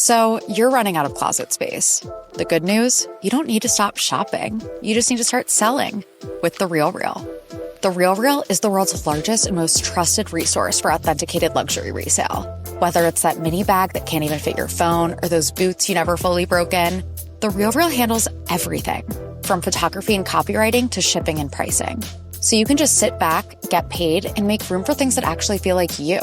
So you're running out of closet space. The good news? You don't need to stop shopping. You just need to start selling with The RealReal. The RealReal is the world's largest and most trusted resource for authenticated luxury resale. Whether it's that mini bag that can't even fit your phone or those boots you never fully broke in, The RealReal handles everything from photography and copywriting to shipping and pricing. So you can just sit back, get paid, and make room for things that actually feel like you.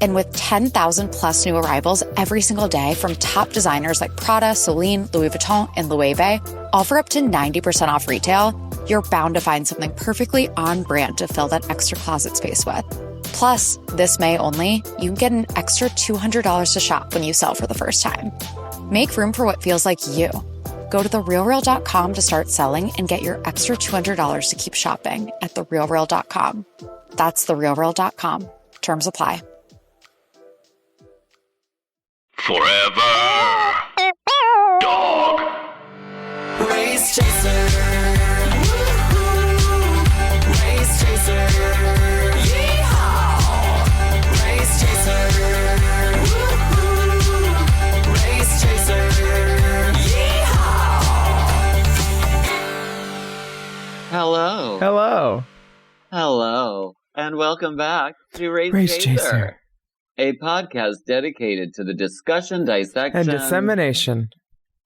And with 10,000 plus new arrivals every single day from top designers like Prada, Celine, Louis Vuitton, and Loewe, all for up to 90% off retail, you're bound to find something perfectly on brand to fill that extra closet space with. Plus, this May only, you can get an extra $200 to shop when you sell for the first time. Make room for what feels like you. Go to therealreal.com to start selling and get your extra $200 to keep shopping at therealreal.com. That's therealreal.com. Terms apply. Forever Dog Race Chaser. Woo-hoo. Race Chaser. Yeehaw. Race Chaser. Woo-hoo. Race Chaser. Yeehaw. Hello. Hello. Hello. And welcome back to Race Chaser. A podcast dedicated to the discussion, dissection, And dissemination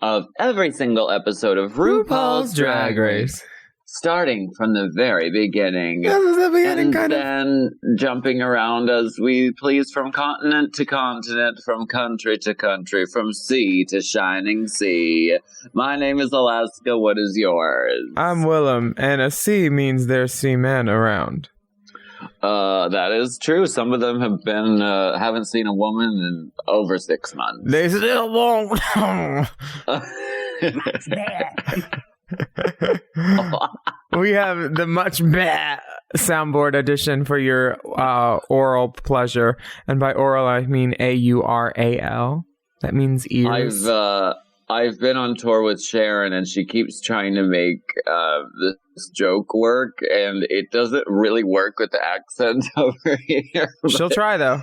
of every single episode of RuPaul's Drag Race. Starting from the very beginning. That was the beginning, and then jumping around as we please from continent to continent, from country to country, from sea to shining sea. My name is Alaska. What is yours? I'm Willam, and a sea means there's seamen around. That is true. Some of them have been, haven't seen a woman in over 6 months. They still won't. We have the much better soundboard edition for your oral pleasure. And by oral, I mean A-U-R-A-L. That means ears. I've been on tour with Sharon, and she keeps trying to make this joke work, and it doesn't really work with the accent over here. She'll try, though.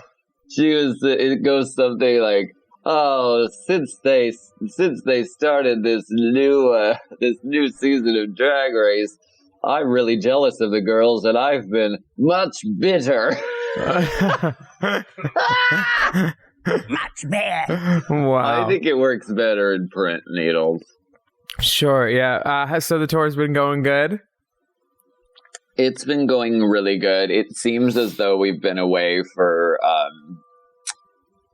It goes something like, "Oh, since they started this new season of Drag Race, I'm really jealous of the girls, and I've been much bitter." Much better. Wow. I think it works better in print, Needles. Sure, yeah. So the tour's been going good? It's been going really good. It seems as though we've been away for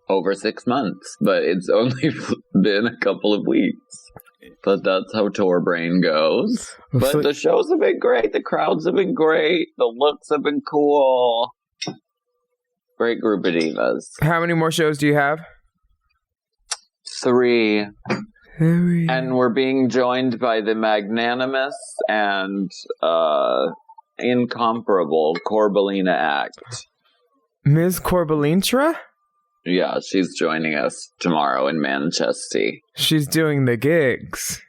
over 6 months, but it's only been a couple of weeks. But that's how tour brain goes. But the shows have been great. The crowds have been great. The looks have been cool. Great group of divas. How many more shows do you have? 3. And we're being joined by the magnanimous and incomparable Corbelina Act. Ms. Corbelintra? Yeah, she's joining us tomorrow in Manchester. She's doing the gigs.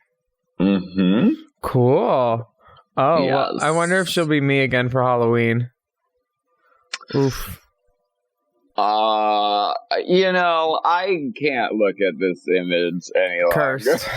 Mm-hmm. Cool. Oh, yes. Well, I wonder if she'll be me again for Halloween. Oof. I can't look at this image any longer. Cursed.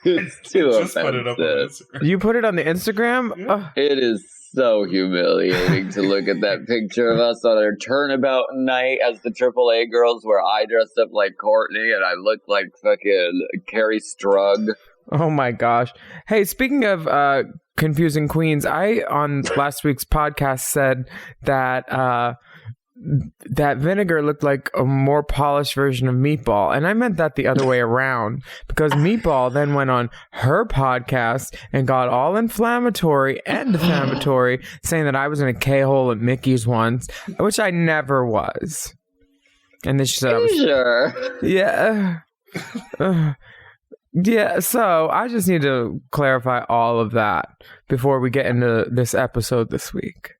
It's too Just offensive. put it up on Instagram. You put it on the Instagram? Yeah. It is so humiliating to look at that picture of us on our turnabout night as the AAA girls, where I dressed up like Courtney and I look like fucking Carrie Strug. Oh my gosh. Hey, speaking of confusing queens, I on last week's podcast said that that Vinegar looked like a more polished version of Meatball, and I meant that the other way around, because Meatball then went on her podcast and got all inflammatory and defamatory, saying that I was in a K-hole at Mickey's once, which I never was. And then she said I was... Sure. Yeah. Yeah, so I just need to clarify all of that before we get into this episode this week.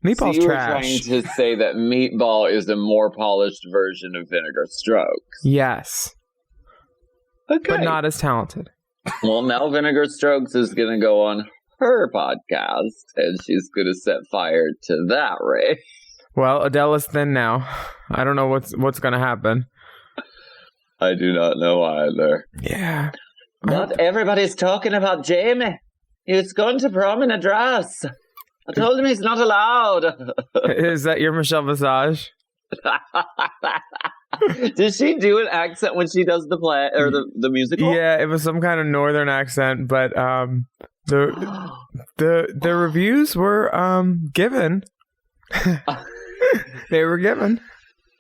Meatball's so you trash. were trying to say that Meatball is a more polished version of Vinegar Strokes. Yes. Okay. But not as talented. Well, now Vinegar Strokes is going to go on her podcast, and she's going to set fire to that, Ray. Well, Adele is thin now. I don't know what's going to happen. I do not know either. Yeah. But everybody's talking about Jamie. He's going to prom in a dress. I told him he's not allowed. Is that your Michelle Visage? Does she do an accent when she does the play or the musical? Yeah, it was some kind of northern accent, but the reviews were given. They were given.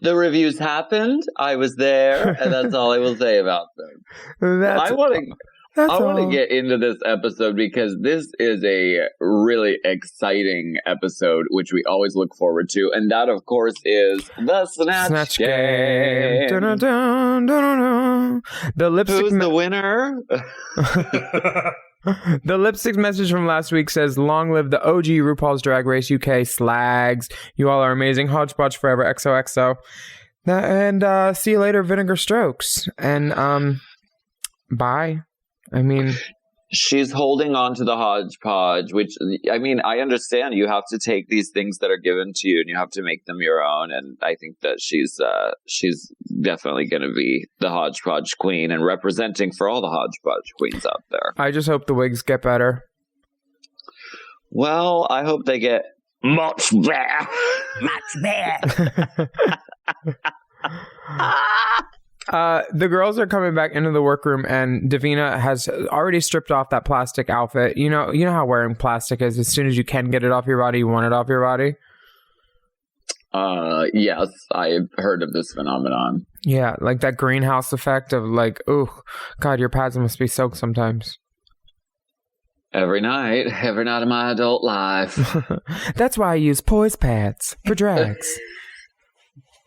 The reviews happened. I was there, and that's all I will say about them. I want to get into this episode because this is a really exciting episode, which we always look forward to, and that, of course, is the Snatch Game. Dun, dun, dun, dun, dun. The lipstick. Who's the winner? The lipstick message from last week says, "Long live the OG RuPaul's Drag Race UK slags. You all are amazing. Hodgepodge forever. XOXO." And see you later, Vinegar Strokes. And bye. I mean, she's holding on to the hodgepodge, which, I mean, I understand you have to take these things that are given to you and you have to make them your own. And I think that she's definitely going to be the hodgepodge queen and representing for all the hodgepodge queens out there. I just hope the wigs get better. Well, I hope they get much better. Much better. The girls are coming back into the workroom, and Davina has already stripped off that plastic outfit. You know how wearing plastic is. As soon as you can get it off your body, you want it off your body. Yes, I've heard of this phenomenon. Yeah, like that greenhouse effect of like, oh, God, your pads must be soaked sometimes. Every night of my adult life. That's why I use poise pads for drags.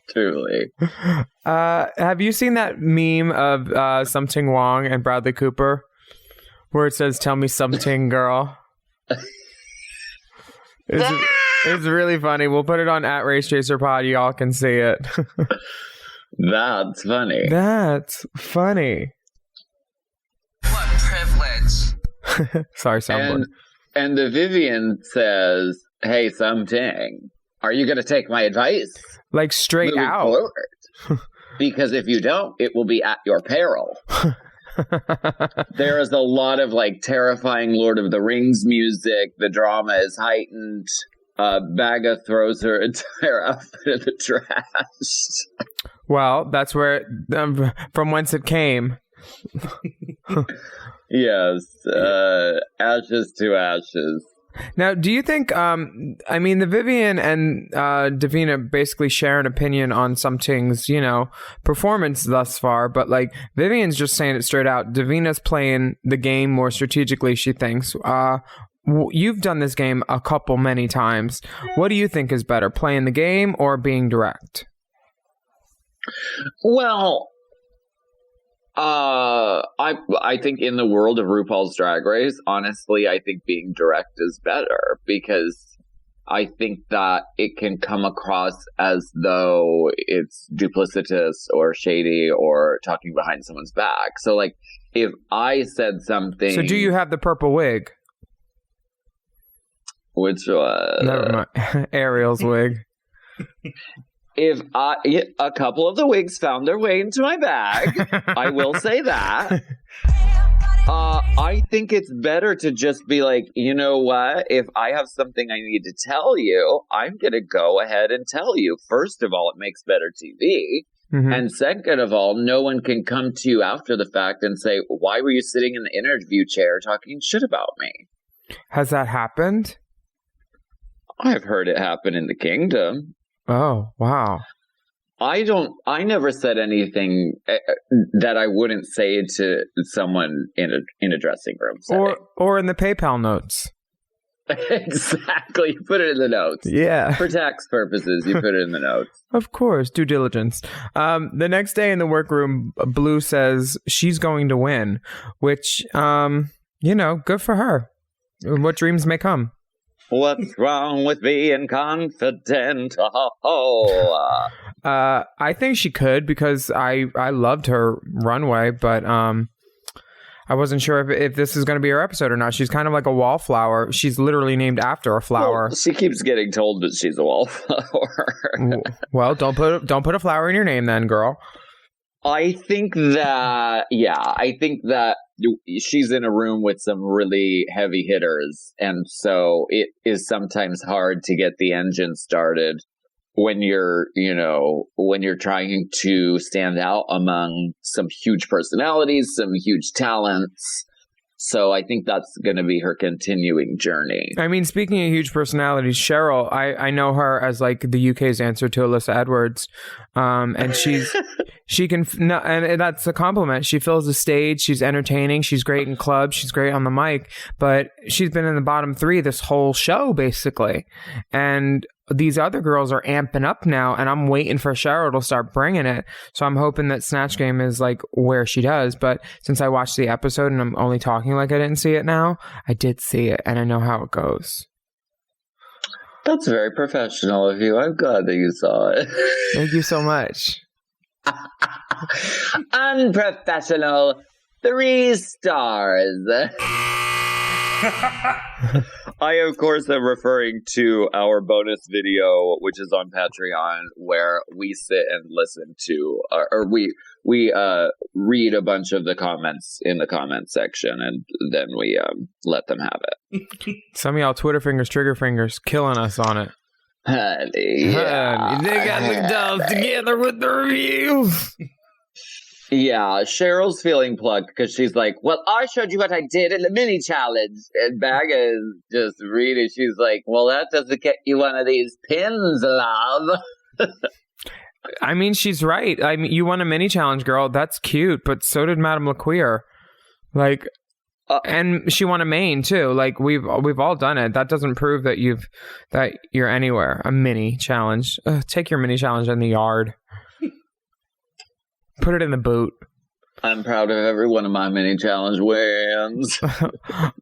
Truly. Have you seen that meme of Something Wong and Bradley Cooper where it says, "Tell me something, girl"? It's really funny. We'll put it on @RaceChaserPod. Y'all can see it. That's funny. That's funny. What privilege. Sorry, someone. And the Vivian says, "Hey, something. Are you going to take my advice? Like straight Moving out. Forward? Because if you don't, it will be at your peril." There is a lot of like terrifying Lord of the Rings music. The drama is heightened. Baga throws her entire outfit in the trash. Well, that's where from whence it came. Yes, ashes to ashes. Now, do you think, I mean, the Vivian and Davina basically share an opinion on Something's, performance thus far, but like Vivian's just saying it straight out. Davina's playing the game more strategically, she thinks. You've done this game many times. What do you think is better, playing the game or being direct? Well, I think in the world of RuPaul's Drag Race, honestly, I think being direct is better because I think that it can come across as though it's duplicitous or shady or talking behind someone's back. So, like, if I said something... So do you have the purple wig? Which was... Never mind. Ariel's wig. If a couple of the wigs found their way into my bag, I will say that. I think it's better to just be like, you know what? If I have something I need to tell you, I'm going to go ahead and tell you. First of all, it makes better TV. Mm-hmm. And second of all, no one can come to you after the fact and say, why were you sitting in the interview chair talking shit about me? Has that happened? I've heard it happen in the kingdom. Oh, wow. I never said anything that I wouldn't say to someone in a dressing room setting. Or in the PayPal notes. Exactly. You put it in the notes. Yeah. For tax purposes, you put it in the notes. Of course. Due diligence. The next day in the workroom, Blue says she's going to win, which, good for her. What dreams may come. What's wrong with being confident? I think she could because I loved her runway, but I wasn't sure if this is going to be her episode or not. She's kind of like a wallflower. She's literally named after a flower. Well, she keeps getting told that she's a wallflower. Well, don't put a flower in your name then, girl. I think that she's in a room with some really heavy hitters, and so it is sometimes hard to get the engine started when you're trying to stand out among some huge personalities, some huge talents. So I think that's going to be her continuing journey. I mean, speaking of huge personalities, Cheryl, I know her as like the UK's answer to Alyssa Edwards. And and that's a compliment. She fills the stage. She's entertaining. She's great in clubs. She's great on the mic, but she's been in the bottom 3 this whole show, basically. And these other girls are amping up now, and I'm waiting for Cheryl to start bringing it. So I'm hoping that Snatch Game is like where she does. But since I watched the episode and I'm only talking like I didn't see it now, I did see it, and I know how it goes. That's very professional of you. I'm glad that you saw it. Thank you so much. Unprofessional 3 stars. I, of course, am referring to our bonus video, which is on Patreon, where we sit and listen to, or we read a bunch of the comments in the comment section, and then we let them have it. Some of y'all Twitter fingers, trigger fingers, killing us on it. Honey, yeah. They got the dolls together with the reviews. Yeah, Cheryl's feeling plucked because she's like, well, I showed you what I did in the mini challenge. And Baga is just reading. She's like, well, that doesn't get you one of these pins, love. I mean, she's right. I mean, you won a mini challenge, girl. That's cute. But so did Madame LaQueer. Like, and she won a main too. Like, we've all done it. That doesn't prove that you're anywhere. A mini challenge. Take your mini challenge in the yard. Put it in the boot. I'm proud of every one of my mini challenge wins.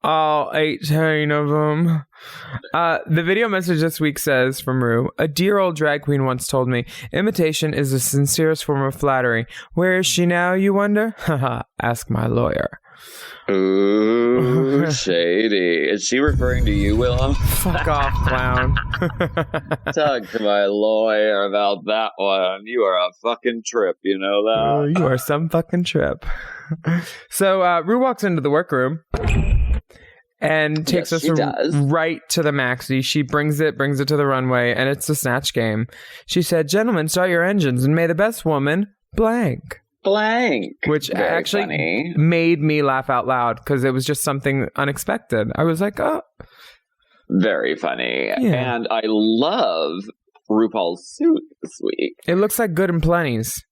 All 18 of them. The video message this week says from Rue, a dear old drag queen once told me, imitation is the sincerest form of flattery. Where is she now, you wonder? Haha, ask my lawyer. Ooh, shady. Is she referring to you, Willam? Fuck off, clown. Talk to my lawyer about that one. You are a fucking trip, you know that? You are some fucking trip. So, Rue walks into the workroom and takes us right to the maxi. She brings it to the runway, and it's the Snatch Game. She said, gentlemen, start your engines, and may the best woman blank. Which very actually funny. Made me laugh out loud because it was just something unexpected. I was like, oh. Very funny. Yeah. And I love RuPaul's suit this week. It looks like Good and Plenty's.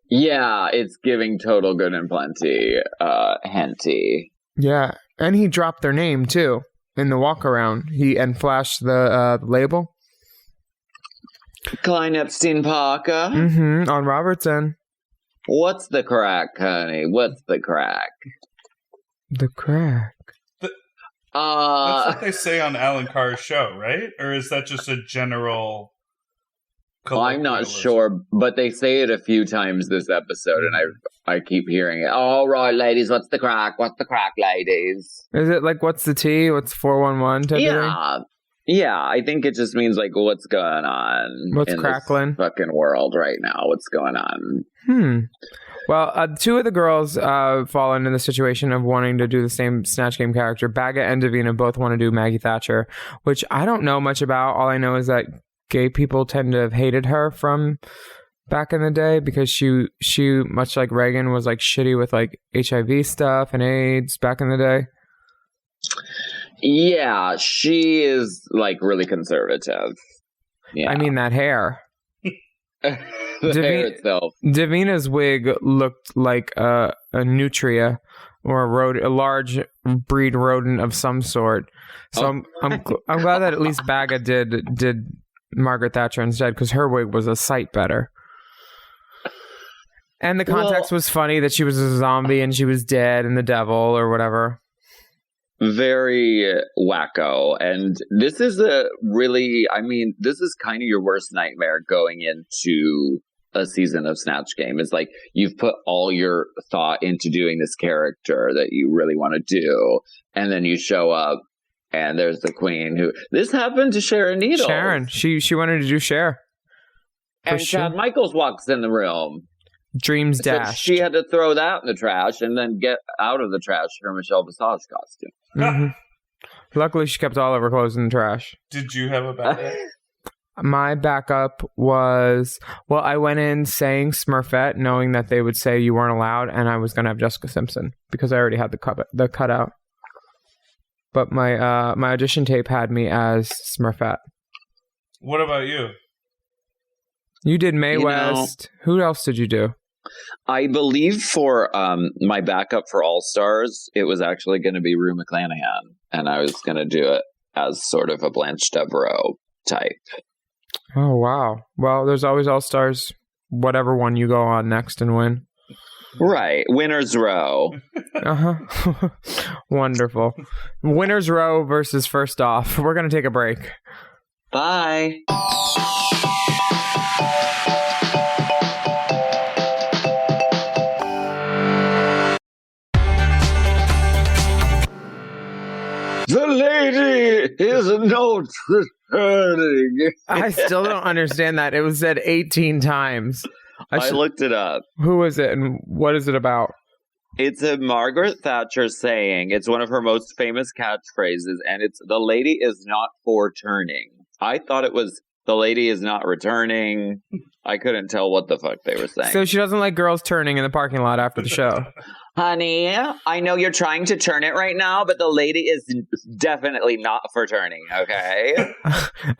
Yeah, it's giving total Good and Plenty, Henty. Yeah, and he dropped their name too in the walk around. And flashed the label. Klein Epstein Parker. Mm-hmm, on Robertson. What's the crack, honey? What's the crack? The crack. That's what they say on Alan Carr's show, right? Or is that just a general... I'm not sure, but they say it a few times this episode, and I keep hearing it. All right, ladies, what's the crack? What's the crack, ladies? Is it like, what's the T? What's 411 type of thing? Yeah, I think it just means like, what's going on? What's in crackling? This fucking world right now? What's going on? Well, 2 of the girls fall into the situation of wanting to do the same Snatch Game character. Baga and Davina both want to do Maggie Thatcher, which I don't know much about. All I know is that gay people tend to have hated her from back in the day because she much like Reagan, was like shitty with like HIV stuff and AIDS back in the day. Yeah, she is like really conservative. Yeah, I mean that hair. Hair itself. Davina's wig looked like a nutria or a large breed rodent of some sort. So I'm glad that at least Baga did Margaret Thatcher instead, because her wig was a sight better. And the context was funny that she was a zombie and she was dead and the devil or whatever. Very wacko. And this is this is kind of your worst nightmare going into a season of Snatch Game. Is like you've put all your thought into doing this character that you really want to do, and then you show up and there's the queen who... This happened to Sharon Needles. Sharon. She wanted to do Cher. And Chad Michaels walks in the room. Dreams So dashed. she had to throw that in the trash and then get out of the trash her Michelle Visage costume. Mm-hmm. Luckily, she kept all of her clothes in the trash. Did you have a backup? My backup was, well, I went in saying Smurfette, knowing that they would say you weren't allowed, and I was going to have Jessica Simpson because I already had the cutout. But my audition tape had me as Smurfette. What about you? You did Mae West. Who else did you do? I believe for my backup for All Stars, it was actually going to be Rue McClanahan, and I was going to do it as sort of a Blanche Devereaux type. Oh, wow. Well, there's always All Stars, whatever one you go on next and win. Right. Winner's Row. Uh-huh. Wonderful. Winner's Row versus First Off. We're going to take a break. Bye. The lady is not returning. I still don't understand that. It was said 18 times. I looked it up. Who is it and what is it about? It's a Margaret Thatcher saying. It's one of her most famous catchphrases, and it's "the lady is not for turning." I thought it was "the lady is not returning." I couldn't tell what the fuck they were saying. So she doesn't like girls turning in the parking lot after the show. Honey, I know you're trying to turn it right now, but the lady is definitely not for turning, okay?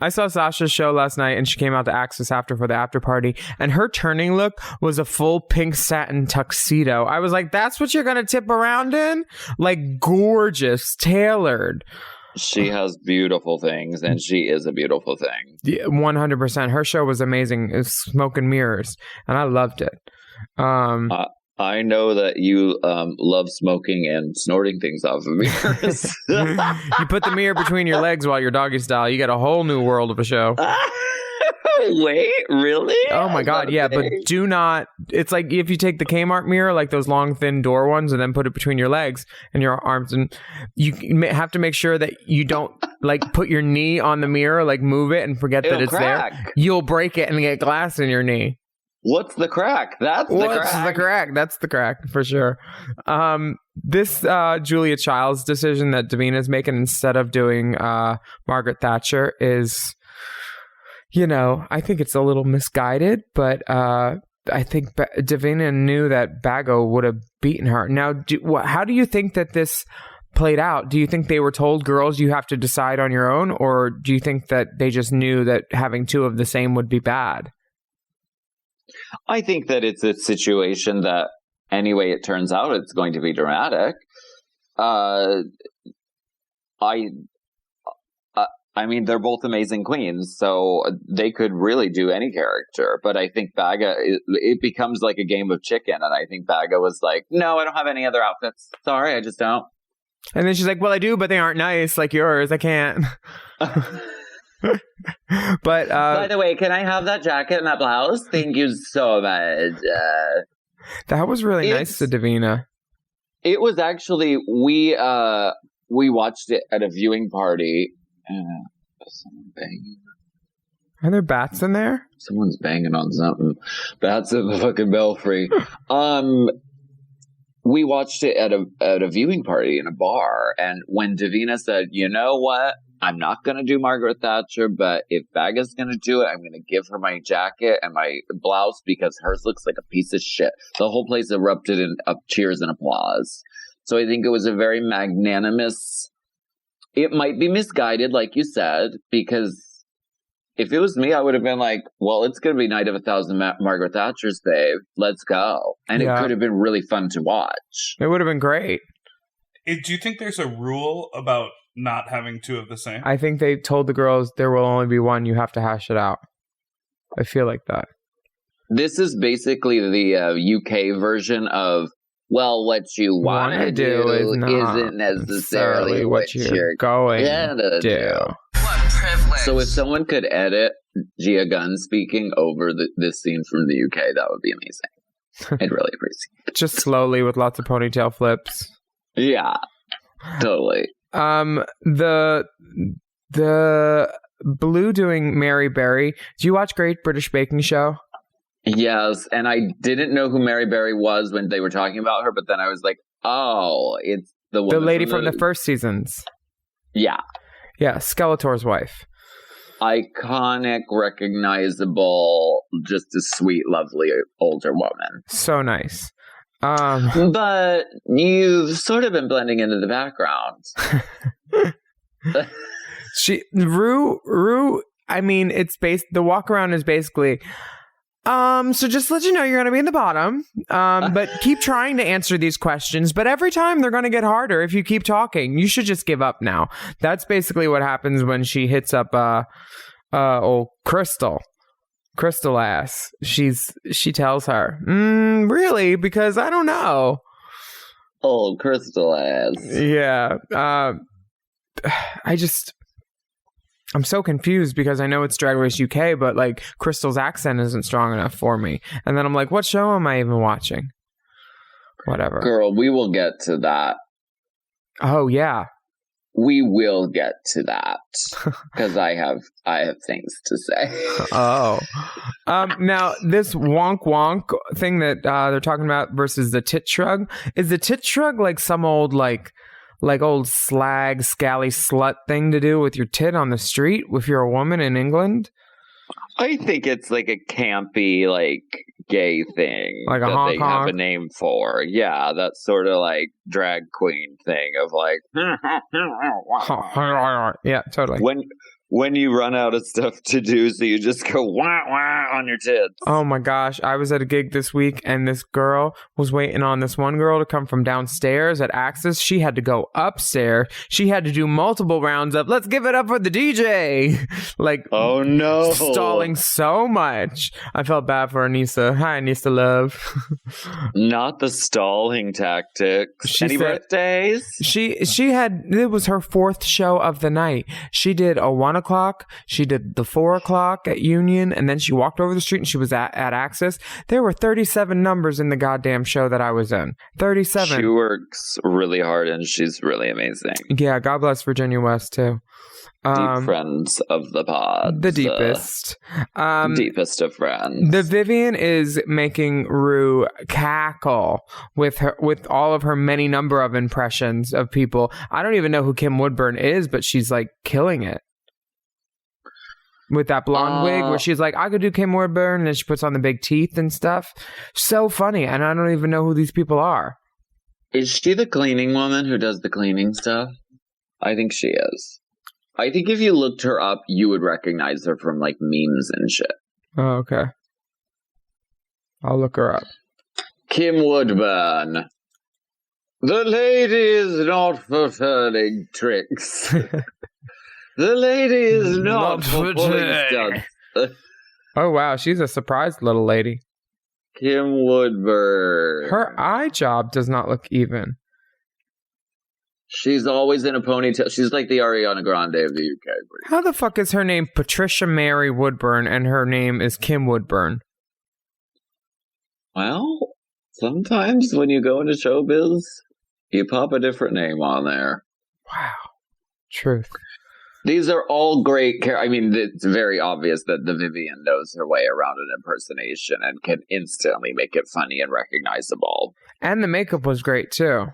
I saw Sasha's show last night, and she came out to Axis after for the after party, and her turning look was a full pink satin tuxedo. I was like, that's what you're going to tip around in? Like, gorgeous, tailored. She has beautiful things, and she is a beautiful thing. Yeah, 100%. Her show was amazing. It was smoke and mirrors, and I loved it. I know that you love smoking and snorting things off of mirrors. You put the mirror between your legs while you're doggy style. You get a whole new world of a show. Wait, really? Oh my God, yeah, but do not. It's like if you take the Kmart mirror, like those long, thin door ones, and then put it between your legs and your arms, and you have to make sure that you don't like put your knee on the mirror, like move it and forget that it's crack. there. You'll break it and get glass in your knee. What's the crack? That's the crack. That's the crack for sure. This Julia Child's decision that Davina's making instead of doing Margaret Thatcher is, you know, I think it's a little misguided, but I think Davina knew that Bago would have beaten her. Now, how do you think that this played out? Do you think they were told, girls, you have to decide on your own, or do you think that they just knew that having two of the same would be bad? I think that it's a situation that, anyway, it turns out it's going to be dramatic. I mean, they're both amazing queens, so they could really do any character. But I think Baga, it becomes like a game of chicken, and I think Baga was like, "No, I don't have any other outfits. Sorry, I just don't." And then she's like, "Well, I do, but they aren't nice like yours. I can't." But by the way, can I have that jacket and that blouse? Thank you so much. That was really nice to Davina. It was actually we watched it at a viewing party. Someone banging. Are there bats in there? Someone's banging on something. Bats in the fucking belfry. We watched it at a viewing party in a bar, and when Davina said, "You know what? I'm not going to do Margaret Thatcher, but if Baga's going to do it, I'm going to give her my jacket and my blouse because hers looks like a piece of shit." The whole place erupted in cheers and applause. So I think it was a very magnanimous. It might be misguided, like you said, because if it was me, I would have been like, well, it's going to be Night of 1,000 Margaret Thatchers, babe. Let's go. And it could have been really fun to watch. It would have been great. Do you think there's a rule about not having two of the same? I think they told the girls there will only be one. You have to hash it out. I feel like that. This is basically the UK version of, well, what you want to do isn't necessarily what you're going to do. What privilege. So if someone could edit Gia Gunn speaking over this scene from the UK, that would be amazing. I'd really appreciate it. Just slowly with lots of ponytail flips. Yeah, totally. The Blue doing Mary Berry. Do you watch Great British Baking Show? Yes, and I didn't know who Mary Berry was when they were talking about her, but then I was like, oh, it's the woman lady from the first seasons. Yeah. Yeah, Skeletor's wife. Iconic, recognizable, just a sweet, lovely older woman. So nice. But you've sort of been blending into the background. Rue, I mean, the walk around is basically, so just to let you know, you're going to be in the bottom, but keep trying to answer these questions, but every time they're going to get harder if you keep talking. You should just give up now. That's basically what happens when she hits up, old Crystal ass. She tells her, really? Because I don't know. Old Crystal ass. Yeah. I'm so confused because I know it's Drag Race UK, but like Crystal's accent isn't strong enough for me. And then I'm like, what show am I even watching? Whatever. Girl, we will get to that. Oh, yeah. We will get to that because I have things to say. Oh. Now, this wonk wonk thing that they're talking about versus the tit shrug, is the tit shrug like some old like old slag, scally slut thing to do with your tit on the street if you're a woman in England? I think it's like a campy, like, gay thing like a that honk they honk. have a name for. Yeah, that sort of like drag queen thing of like, yeah, totally. When you run out of stuff to do, so you just go wah wah on your tits. Oh my gosh, I was at a gig this week and this girl was waiting on this one girl to come from downstairs at Axis. She had to go upstairs. She had to do multiple rounds of let's give it up for the DJ. Like, oh no, stalling so much. I felt bad for Anissa. Hi, Anissa love. Not the stalling tactics. Any birthdays? She had, it was her fourth show of the night. She did a 1 o'clock, she did the 4 o'clock at Union, and then she walked over the street and she was at Access. There were 37 numbers in the goddamn show that I was in. 37. She works really hard and she's really amazing. Yeah, God bless Virginia West too. Deep friends of the pod. The deepest. Deepest of friends. The Vivian is making Rue cackle with all of her many number of impressions of people. I don't even know who Kim Woodburn is, but she's like killing it. With that blonde wig where she's like, I could do Kim Woodburn, and then she puts on the big teeth and stuff. So funny, and I don't even know who these people are. Is she the cleaning woman who does the cleaning stuff? I think she is. I think if you looked her up, you would recognize her from like memes and shit. Oh, okay. I'll look her up. Kim Woodburn. The lady is not for turning tricks. The lady is not for pulling stunts. Oh, wow. She's a surprised little lady. Kim Woodburn. Her eye job does not look even. She's always in a ponytail. She's like the Ariana Grande of the UK. How the fuck is her name Patricia Mary Woodburn and her name is Kim Woodburn? Well, sometimes when you go into showbiz, you pop a different name on there. Wow. Truth. These are all great I mean, it's very obvious that the Vivian knows her way around an impersonation and can instantly make it funny and recognizable. And the makeup was great, too.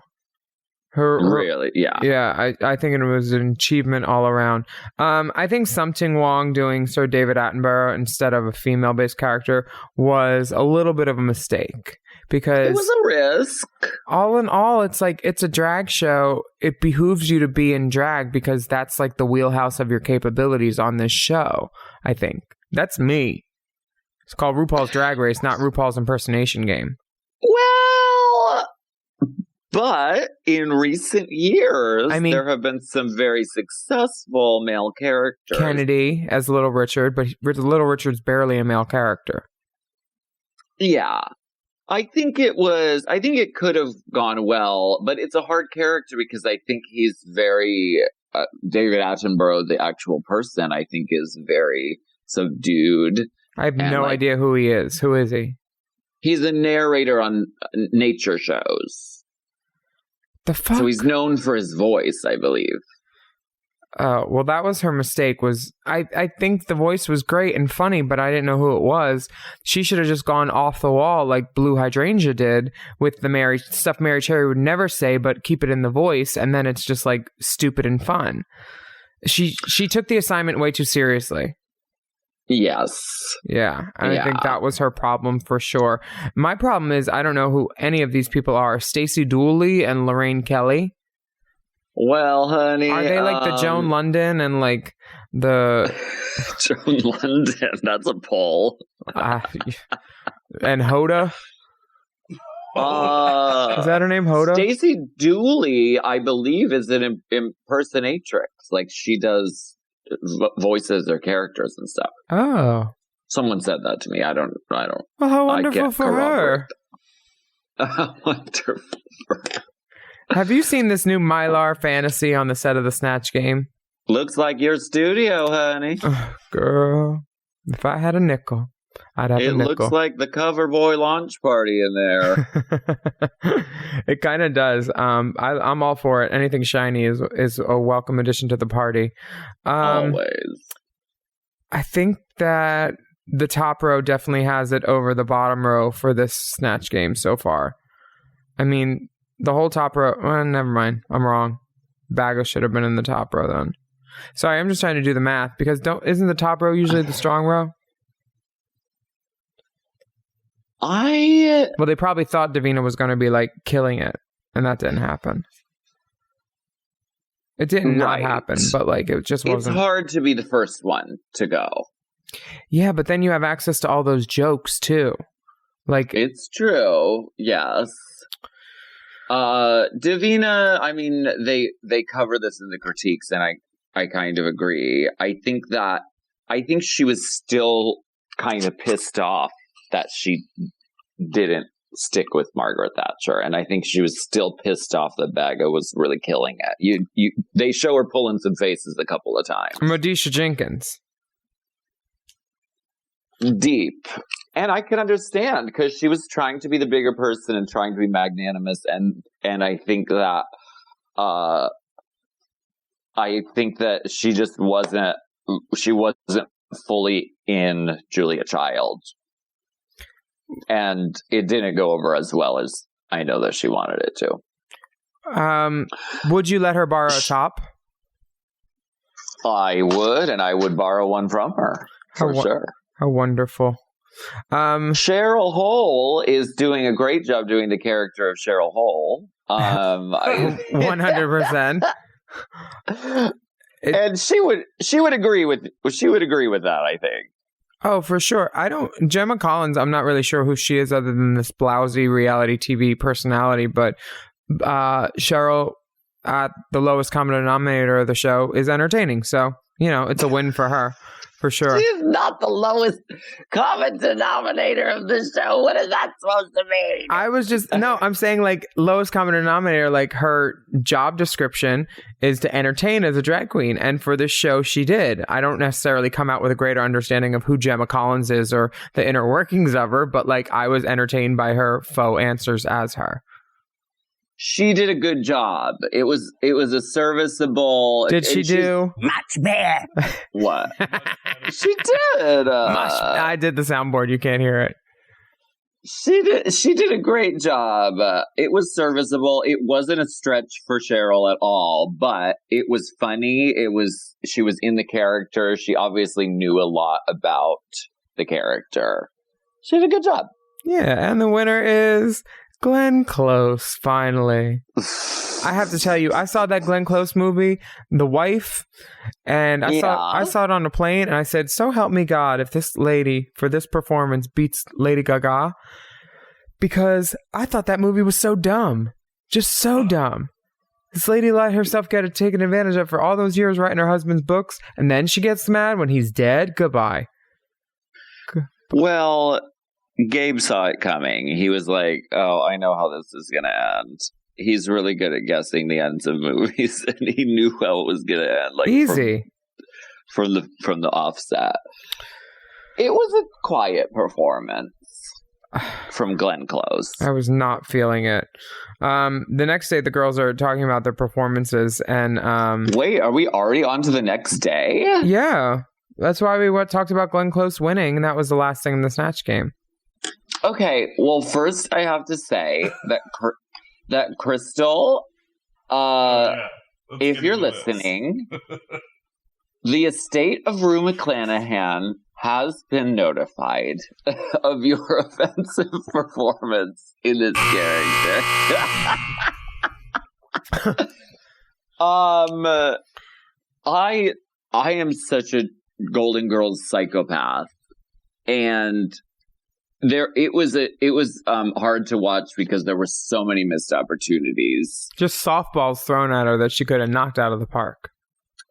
Really? Yeah. Yeah, I think it was an achievement all around. I think Something Wong doing Sir David Attenborough instead of a female-based character was a little bit of a mistake. Because it was a risk. All in all, it's like, it's a drag show. It behooves you to be in drag because that's like the wheelhouse of your capabilities on this show, I think. That's me. It's called RuPaul's Drag Race, not RuPaul's Impersonation Game. Well, but in recent years, I mean, there have been some very successful male characters. Kennedy as Little Richard, but Little Richard's barely a male character. Yeah. I think it could have gone well, but it's a hard character because I think he's very, David Attenborough, the actual person, I think is very subdued. I have no idea who he is. Who is he? He's a narrator on nature shows. The fuck? So he's known for his voice, I believe. Well, that was her mistake. I think the voice was great and funny, but I didn't know who it was. She should have just gone off the wall like Blue Hydrangea did with the stuff Mary Cherry would never say, but keep it in the voice, and then it's just like stupid and fun. She took the assignment way too seriously. Yes. Yeah, I think that was her problem for sure. My problem is I don't know who any of these people are. Stacey Dooley and Lorraine Kelly. Well, honey, are they like the Joan London and like the Joan London? That's a poll. And Hoda. Is that her name, Hoda? Stacey Dooley, I believe, is an impersonatrix. Like she does voices or characters and stuff. Oh, someone said that to me. I don't. Well, how wonderful for her. Wonderful for her. Have you seen this new Mylar fantasy on the set of the Snatch Game? Looks like your studio, honey. Oh, girl, if I had a nickel, I'd have a nickel. It looks like the Cover Boy launch party in there. It kind of does. I'm all for it. Anything shiny is a welcome addition to the party. Always. I think that the top row definitely has it over the bottom row for this Snatch Game so far. I mean, the whole top row. Well, never mind. I'm wrong. Bago should have been in the top row then. Sorry, I'm just trying to do the math because isn't the top row usually the strong row? Well, they probably thought Davina was going to be like killing it, and that didn't happen. It didn't not happen, but like it just wasn't. It's hard to be the first one to go. Yeah, but then you have access to all those jokes too. Like it's true. Yes. Davina, I mean, they cover this in the critiques, and I kind of agree. I think she was still kind of pissed off that she didn't stick with Margaret Thatcher, and I think she was still pissed off that Bago was really killing it. They show her pulling some faces a couple of times. Modisha Jenkins. Deep. And I can understand because she was trying to be the bigger person and trying to be magnanimous, and I think that she just wasn't fully in Julia Child. And it didn't go over as well as I know that she wanted it to. Would you let her borrow a top? I would, and I would borrow one from her for sure. How wonderful. Cheryl Hole is doing a great job doing the character of Cheryl Hole. 100%. And she would agree with that, I think. Oh, for sure. Gemma Collins, I'm not really sure who she is other than this blousy reality TV personality, but Cheryl, at the lowest common denominator of the show, is entertaining. So, it's a win for her. For sure. She's not the lowest common denominator of the show. What is that supposed to mean? I'm saying like lowest common denominator, like her job description is to entertain as a drag queen. And for this show, she did. I don't necessarily come out with a greater understanding of who Gemma Collins is or the inner workings of her, but like I was entertained by her faux answers as her. She did a good job. It was a serviceable. Did she do much better? What? She did. I did the soundboard. You can't hear it. She did a great job. It was serviceable. It wasn't a stretch for Cheryl at all, but it was funny. She was in the character. She obviously knew a lot about the character. She did a good job. Yeah, and the winner is Glenn Close, finally. I have to tell you, I saw that Glenn Close movie, The Wife, and I saw it on a plane, and I said, so help me God if this lady, for this performance, beats Lady Gaga, because I thought that movie was so dumb. Just so dumb. This lady let herself get taken advantage of for all those years writing her husband's books, and then she gets mad when he's dead? Goodbye. Well, Gabe saw it coming. He was like, oh, I know how this is going to end. He's really good at guessing the ends of movies, and he knew how it was going to end. Like easy. From the offset. It was a quiet performance. from Glenn Close. I was not feeling it. The next day, the girls are talking about their performances, and wait, are we already on to the next day? Yeah, that's why we talked about Glenn Close winning, and that was the last thing in the Snatch Game. Okay, well, first I have to say that Crystal, if you're listening, the estate of Rue McClanahan has been notified of your offensive performance in this character. I am such a Golden Girls psychopath, and it was hard to watch because there were so many missed opportunities. Just softballs thrown at her that she could have knocked out of the park.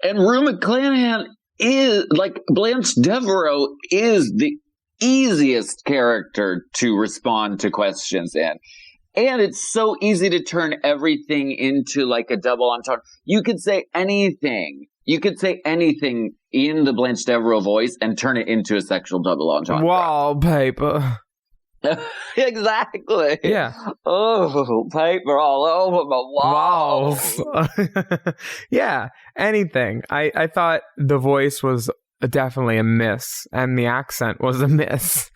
And Rue McClanahan is, like, Blanche Devereaux is the easiest character to respond to questions in. And it's so easy to turn everything into, like, a double entendre. You could say anything. You could say anything in the Blanche Devereaux voice and turn it into a sexual double entendre. Wallpaper. Exactly. Yeah. Oh, paper all over my walls. Yeah, anything. I thought the voice was definitely a miss, and the accent was a miss.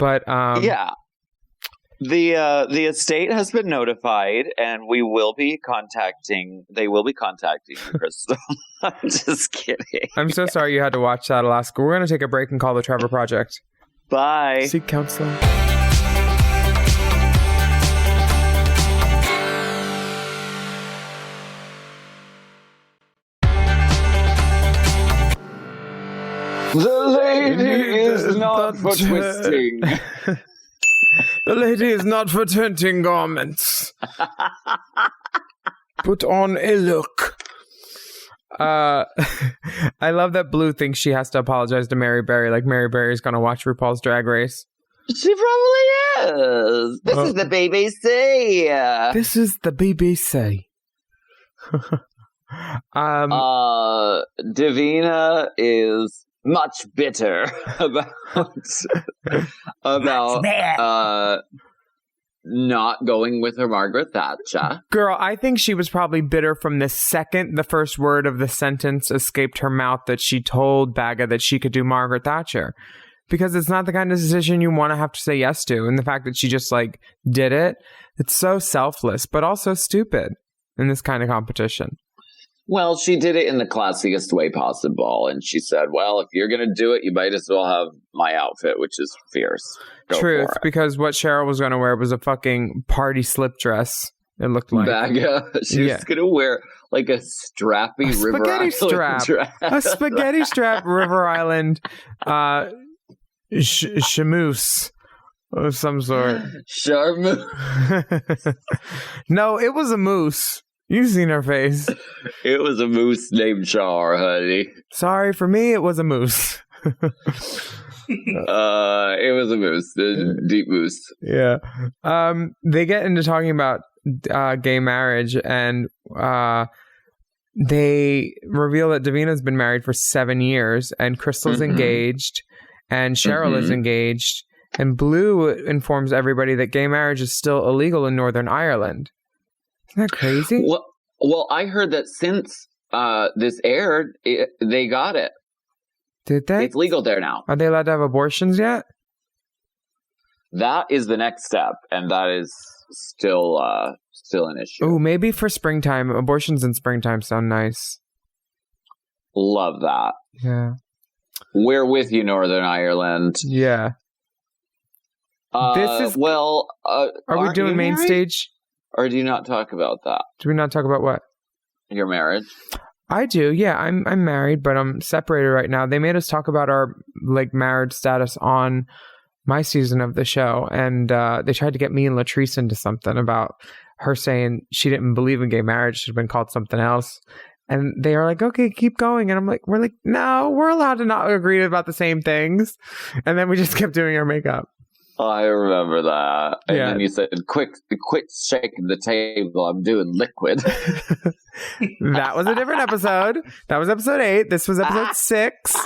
But yeah. The estate has been notified, and they will be contacting Crystal. I'm just kidding. I'm so sorry you had to watch that, Alaska. We're going to take a break and call the Trevor Project. Bye. Seek counseling. The lady is not for twisting. The lady is not for twisting garments. Put on a look. I love that Blue thinks she has to apologize to Mary Berry, like Mary Berry's gonna watch RuPaul's Drag Race. She probably is. This is the BBC. This is the BBC. Davina is much bitter about not going with her Margaret Thatcher. Girl, I think she was probably bitter from the second the first word of the sentence escaped her mouth that she told Baga that she could do Margaret Thatcher. Because it's not the kind of decision you want to have to say yes to. And the fact that she just, like, did it, it's so selfless, but also stupid in this kind of competition. Well, she did it in the classiest way possible. And she said, well, if you're going to do it, you might as well have my outfit, which is fierce. Truth, because what Cheryl was going to wear was a fucking party slip dress. It looked like. Baga. She was going to wear, like, a strappy River Island strap. dress. A spaghetti strap River Island chamoose of some sort. Charmoose. No, it was a moose. You've seen her face. It was a moose named Char, honey. Sorry, for me, it was a moose. It was a moose. A deep moose. Yeah. They get into talking about gay marriage, and they reveal that Davina's been married for 7 years, and Crystal's engaged, and Cheryl is engaged, and Blue informs everybody that gay marriage is still illegal in Northern Ireland. Isn't that crazy? Well, I heard that since this aired, they got it. Did they? It's legal there now. Are they allowed to have abortions yet? That is the next step, and that is still an issue. Oh, maybe for springtime. Abortions in springtime sound nice. Love that. Yeah. We're with you, Northern Ireland. Yeah. This is well. Are we doing main stage? Or do you not talk about that? Do we not talk about what? Your marriage? I do, yeah. I'm married, but I'm separated right now. They made us talk about our marriage status on my season of the show, and they tried to get me and Latrice into something about her saying she didn't believe in gay marriage. She'd been called something else. And they are like, okay, keep going. And I'm like, we're like, no, we're allowed to not agree about the same things. And then we just kept doing our makeup. I remember that. And Yeah. then you said, quit shaking the table. I'm doing liquid. That was a different episode. That was episode 8. This was episode 6.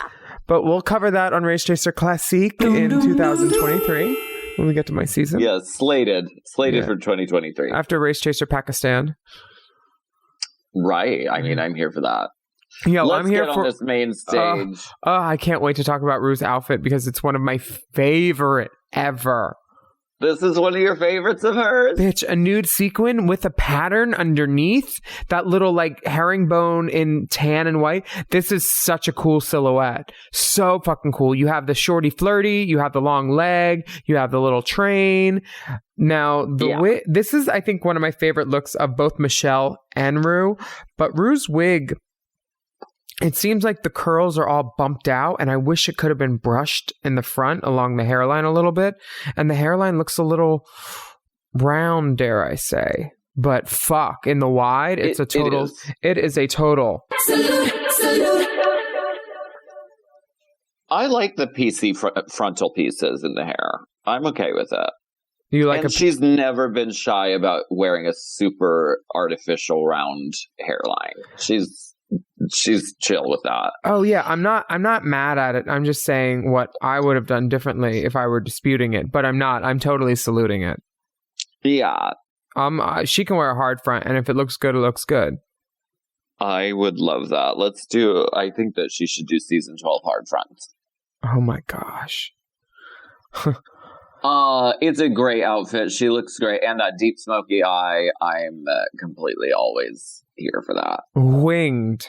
But we'll cover that on Race Chaser Classique in 2023. when we get to my season. Yeah, slated Yeah. for 2023. After Race Chaser Pakistan. Right. I mean, I'm here for that. Yo, Let's I'm here get for on this main stage. I can't wait to talk about Rue's outfit because it's one of my favorite ever. This is one of your favorites of hers? Bitch, a nude sequin with a pattern underneath. That little like herringbone in tan and white. This is such a cool silhouette. So fucking cool. You have the shorty flirty, you have the long leg, you have the little train. Now, this is, I think, one of my favorite looks of both Michelle and Rue. But Rue's wig, it seems like the curls are all bumped out, and I wish it could have been brushed in the front along the hairline a little bit. And the hairline looks a little round, dare I say. But fuck, in the wide, it's a total. It is a total. I like the PC frontal pieces in the hair. I'm okay with it. You like? And she's never been shy about wearing a super artificial round hairline. She's chill with that. Oh yeah, I'm not mad at it. I'm just saying what I would have done differently if I were disputing it, but I'm not. I'm totally saluting it. Yeah. She can wear a hard front, and if it looks good, it looks good. I would love that. I think that she should do season 12 hard fronts. Oh my gosh. It's a great outfit. She looks great. And that deep smoky eye, I'm completely always here for that. Winged.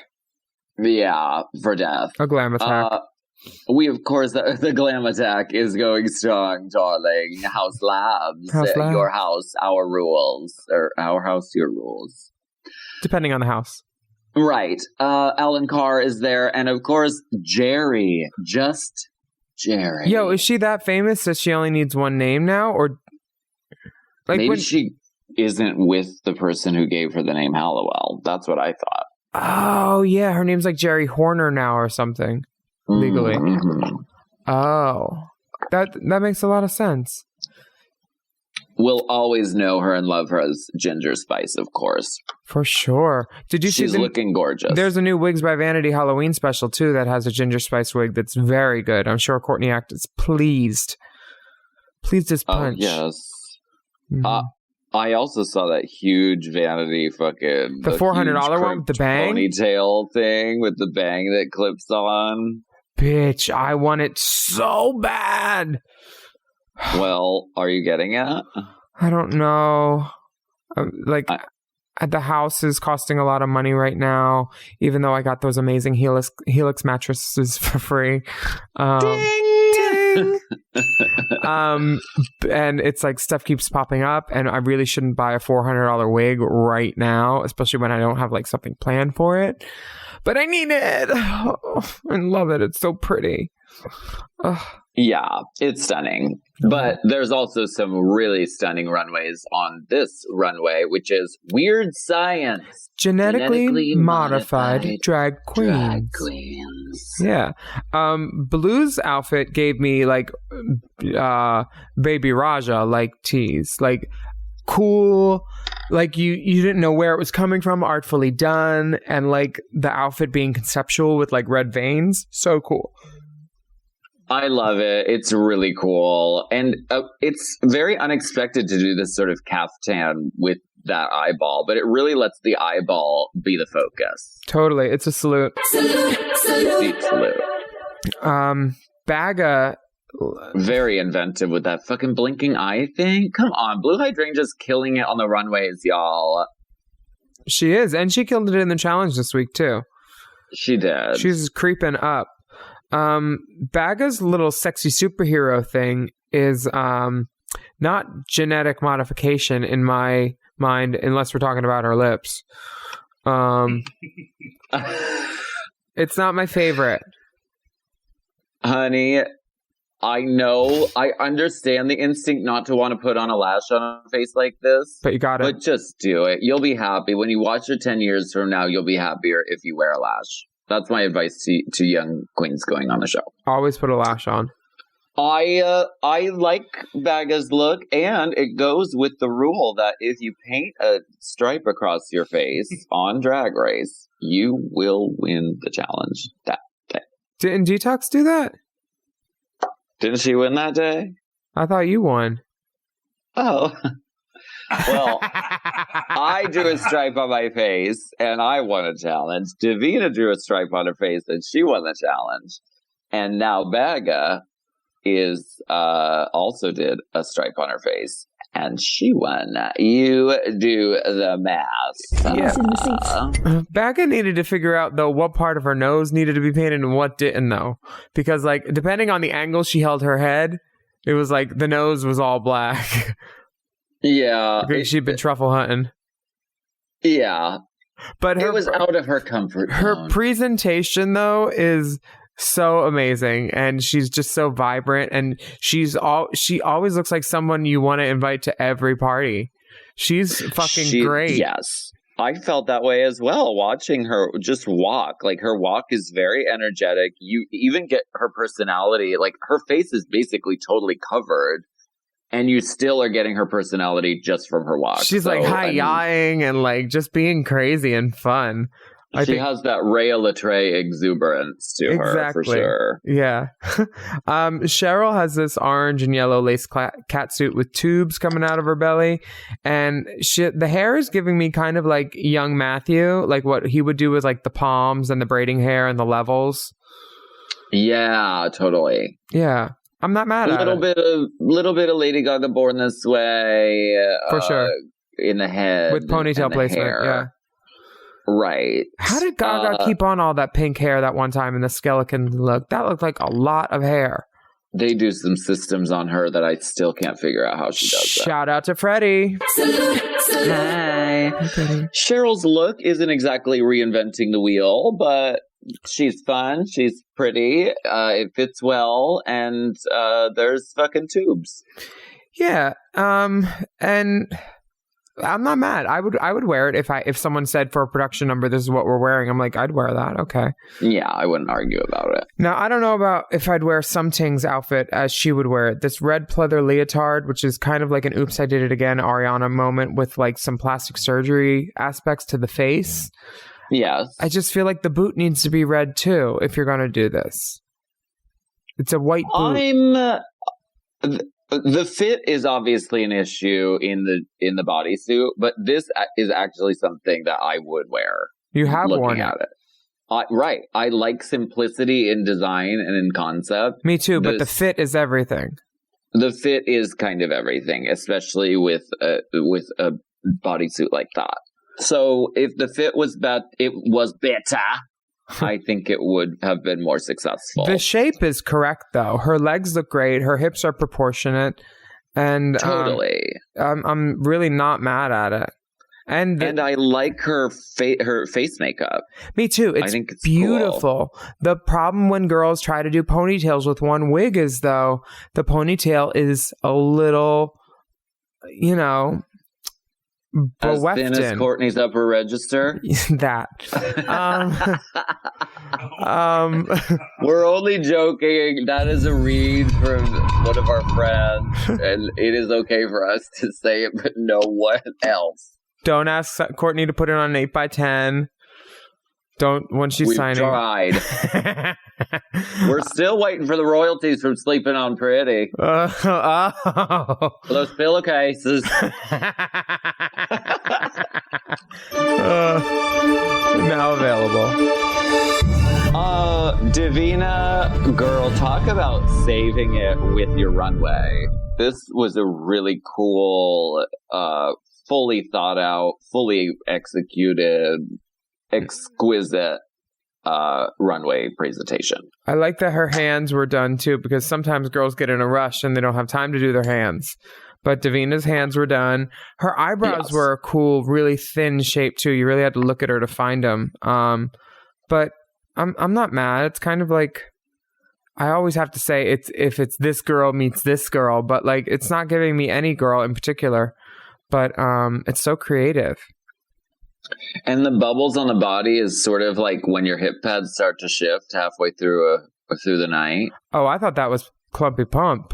Yeah, for death. A glam attack. We, of course, the glam attack is going strong, darling. House Labs. Your house, our rules. Or our house, your rules. Depending on the house. Right. Alan Carr is there. And, of course, Jerry. Just Jerry. Yo, is she that famous that she only needs one name now? Or like maybe she isn't with the person who gave her the name Hallowell. That's what I thought. Oh, yeah. Her name's like Jerry Horner now or something. Legally. Mm-hmm. Oh. That makes a lot of sense. We'll always know her and love her as Ginger Spice, of course. For sure. Did you see She's looking gorgeous. There's a new Wigs by Vanity Halloween special, too, that has a Ginger Spice wig that's very good. I'm sure Courtney Act is pleased. Pleased as punch. Oh, yes. Mm-hmm. I also saw that huge Vanity fucking... The $400 one with the bang? Ponytail thing with the bang that clips on. Bitch, I want it so bad. Well, are you getting it? I don't know. The house is costing a lot of money right now, even though I got those amazing Helix mattresses for free. Ding! And it's like stuff keeps popping up, and I really shouldn't buy a $400 wig right now, especially when I don't have like something planned for it. But I need it. Oh, I love it. It's so pretty. Yeah, it's stunning. But there's also some really stunning runways on this runway, which is Weird Science. Genetically modified drag queens. Drag queens. Yeah. Blue's outfit gave me like Baby Raja like tease. Like cool, like you didn't know where it was coming from, artfully done, and like the outfit being conceptual with like red veins. So cool. I love it. It's really cool. And it's very unexpected to do this sort of caftan with that eyeball, but it really lets the eyeball be the focus. Totally. It's a salute. Deep salute. Baga. Very inventive with that fucking blinking eye thing. Come on. Blue Hydrangea's killing it on the runways, y'all. She is. And she killed it in the challenge this week, too. She did. She's creeping up. Baga's little sexy superhero thing is not genetic modification in my mind, unless we're talking about her lips. It's not my favorite. Honey, I know, I understand the instinct not to want to put on a lash on a face like this. But you got it. But just do it. You'll be happy. When you watch her 10 years from now, you'll be happier if you wear a lash. That's my advice to young queens going on the show. Always put a lash on. I like Baga's look, and it goes with the rule that if you paint a stripe across your face on Drag Race, you will win the challenge that day. Didn't Detox do that? Didn't she win that day? I thought you won. Oh. Well, I drew a stripe on my face, and I won a challenge. Davina drew a stripe on her face, and she won the challenge. And now Baga is also did a stripe on her face, and she won. You do the math. Yeah. Baga needed to figure out, though, what part of her nose needed to be painted and what didn't, though. Because, like, depending on the angle she held her head, it was like the nose was all black. Yeah. She'd been truffle hunting. Yeah. But it was out of her comfort zone. Her presentation, though, is so amazing, and she's just so vibrant, and she always looks like someone you want to invite to every party. She's fucking great. Yes. I felt that way as well, watching her just walk. Like, her walk is very energetic. You even get her personality. Like, her face is basically totally covered, and you still are getting her personality just from her walk. She's like hi-ying and like just being crazy and fun. She has that Rhea Latre exuberance to her, for sure. Yeah. Cheryl has this orange and yellow lace catsuit with tubes coming out of her belly. And the hair is giving me kind of like young Matthew, like what he would do with like the palms and the braiding hair and the levels. Yeah, totally. Yeah. I'm not mad at it. Little bit of Lady Gaga Born This Way. For sure. In the head. With ponytail placement, hair. Yeah. Right. How did Gaga keep on all that pink hair that one time in the skeleton look? That looked like a lot of hair. They do some systems on her that I still can't figure out how she does that. Shout out to Freddie. Hi. Cheryl's look isn't exactly reinventing the wheel, but she's fun. She's pretty. It fits well. And there's fucking tubes. Yeah. And I'm not mad. I would wear it if someone said for a production number, this is what we're wearing. I'm like, I'd wear that. Okay. Yeah, I wouldn't argue about it. Now, I don't know about if I'd wear Sum Ting's outfit as she would wear it. This red pleather leotard, which is kind of like an Oops, I Did It Again Ariana moment with like some plastic surgery aspects to the face. Yes. I just feel like the boot needs to be red too if you're going to do this. It's a white boot. The fit is obviously an issue in the bodysuit, but this is actually something that I would wear. You have worn at it. Right. I like simplicity in design and in concept. Me too, but the fit is everything. The fit is kind of everything, especially with a bodysuit like that. So if the fit was better, I think it would have been more successful. The shape is correct, though. Her legs look great. Her hips are proportionate, and totally. I'm really not mad at it. And I like her face makeup. Me too. I think it's beautiful. Cool. The problem when girls try to do ponytails with one wig is, though, the ponytail is a little, as thin as Courtney's upper register. That. We're only joking. That is a read from one of our friends, and it is okay for us to say it, but no one else. Don't ask Courtney to put it on an 8x10. Don't when she's signing. We've tried. We're still waiting for the royalties from Sleeping on Pretty. Those pillowcases. Now available. Davina, girl, talk about saving it with your runway. This was a really cool, fully thought out, fully executed, exquisite runway presentation. I like that her hands were done too, because sometimes girls get in a rush and they don't have time to do their hands. But Davina's hands were done. Her eyebrows were a cool, really thin shape too. You really had to look at her to find them. But I'm not mad. It's kind of like, I always have to say if it's this girl meets this girl, but like it's not giving me any girl in particular. But it's so creative. And the bubbles on the body is sort of like when your hip pads start to shift halfway through the night. Oh, I thought that was Clumpy Pump.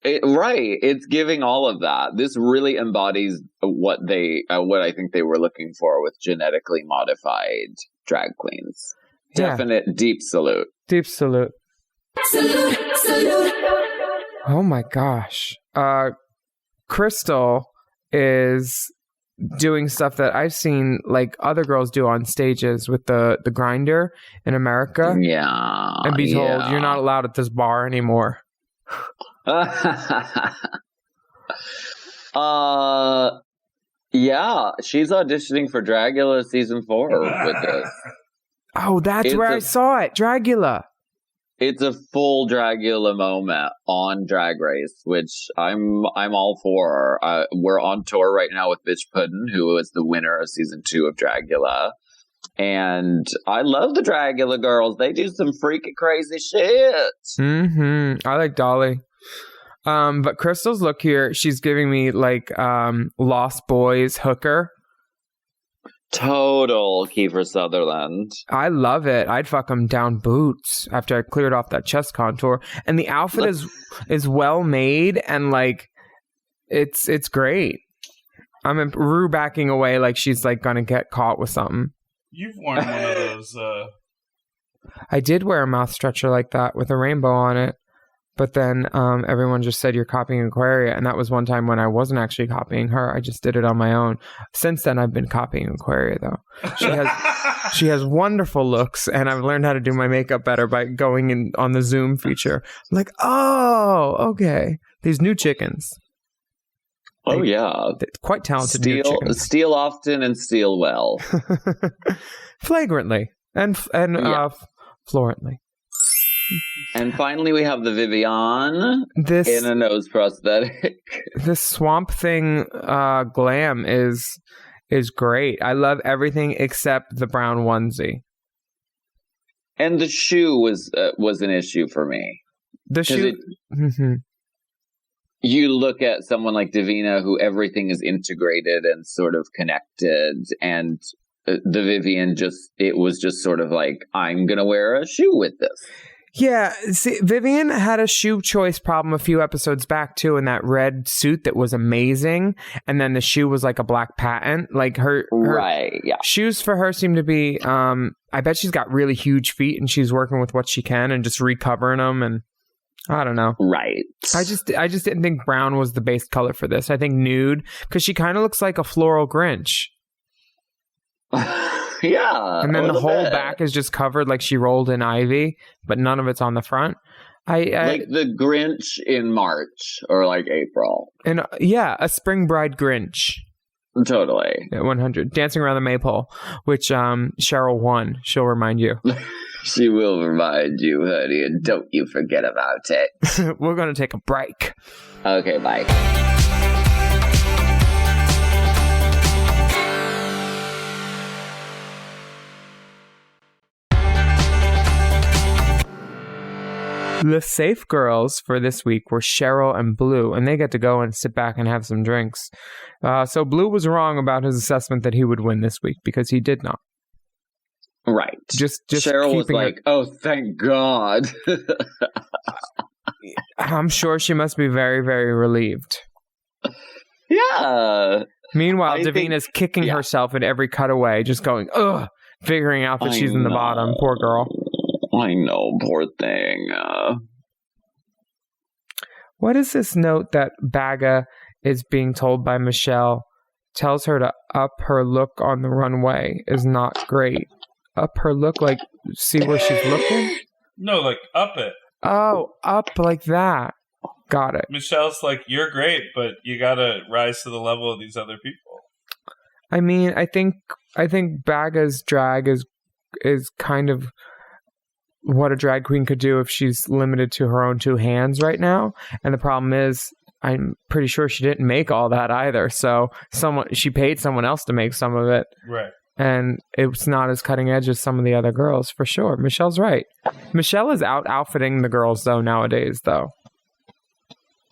Right. It's giving all of that. This really embodies what I think they were looking for with genetically modified drag queens. Yeah. Definite deep salute. Deep salute. Salute, salute. Oh my gosh. Crystal is doing stuff that I've seen like other girls do on stages with the grinder in America. Yeah. And be told you're not allowed at this bar anymore. Yeah, she's auditioning for Dragula season 4 with this. Oh, that's where I saw it. Dragula. It's a full Dragula moment on Drag Race, which I'm all for. We're on tour right now with Bitch Puddin', who is the winner of season 2 of Dragula. And I love the Dragula girls. They do some freaky crazy shit. I like Dolly. But Crystal's look here, she's giving me like Lost Boys hooker. Total Kiefer Sutherland. I love it. I'd fuck him down boots after I cleared off that chest contour. And the outfit is well made and like it's great. I'm Rue backing away like she's like gonna get caught with something. You've worn one of those. I did wear a mouth stretcher like that with a rainbow on it. But then everyone just said you're copying Aquaria. And that was one time when I wasn't actually copying her. I just did it on my own. Since then, I've been copying Aquaria, though. She has wonderful looks. And I've learned how to do my makeup better by going in on the Zoom feature. I'm like, oh, okay. These new chickens. Oh, yeah. Quite talented new chickens. Steal often and steal well. Flagrantly. And florently. And finally, we have the Vivian in a nose prosthetic. This Swamp Thing glam is great. I love everything except the brown onesie. And the shoe was an issue for me. The shoe. You look at someone like Davina, who everything is integrated and sort of connected, and the Vivian it was just sort of like, I'm gonna wear a shoe with this. Yeah, see, Vivian had a shoe choice problem a few episodes back too, in that red suit that was amazing, and then the shoe was like a black patent. Like her shoes for her seem to be. I bet she's got really huge feet, and she's working with what she can and just recovering them. And I don't know. Right. I just didn't think brown was the base color for this. I think nude, because she kind of looks like a floral Grinch. Yeah. And then the whole back is just covered like she rolled in ivy, but none of it's on the front. Like the Grinch in March or like April. And a spring bride Grinch. Totally. Yeah, 100. Dancing Around the Maypole, which Cheryl won. She'll remind you. She will remind you, honey, and don't you forget about it. We're going to take a break. Okay, bye. The safe girls for this week were Cheryl and Blue, and they get to go and sit back and have some drinks. So Blue was wrong about his assessment that he would win this week because he did not. Right. Just Cheryl was like, oh, thank God. I'm sure she must be very, very relieved. Yeah. Meanwhile, Davina's kicking herself at every cutaway, just going, ugh, figuring out that she's in the bottom. Poor girl. I know, poor thing. What is this note that Baga is being told by Michelle? Tells her to up her look on the runway is not great. Up her look, like, see where she's looking? No, like, up it. Oh, up like that. Got it. Michelle's like, you're great, but you gotta rise to the level of these other people. I mean, I think Baga's drag is kind of what a drag queen could do if she's limited to her own two hands right now. And the problem is, I'm pretty sure she didn't make all that either. So she paid someone else to make some of it. Right. And it's not as cutting edge as some of the other girls, for sure. Michelle's right. Michelle is outfitting the girls, though, nowadays, though.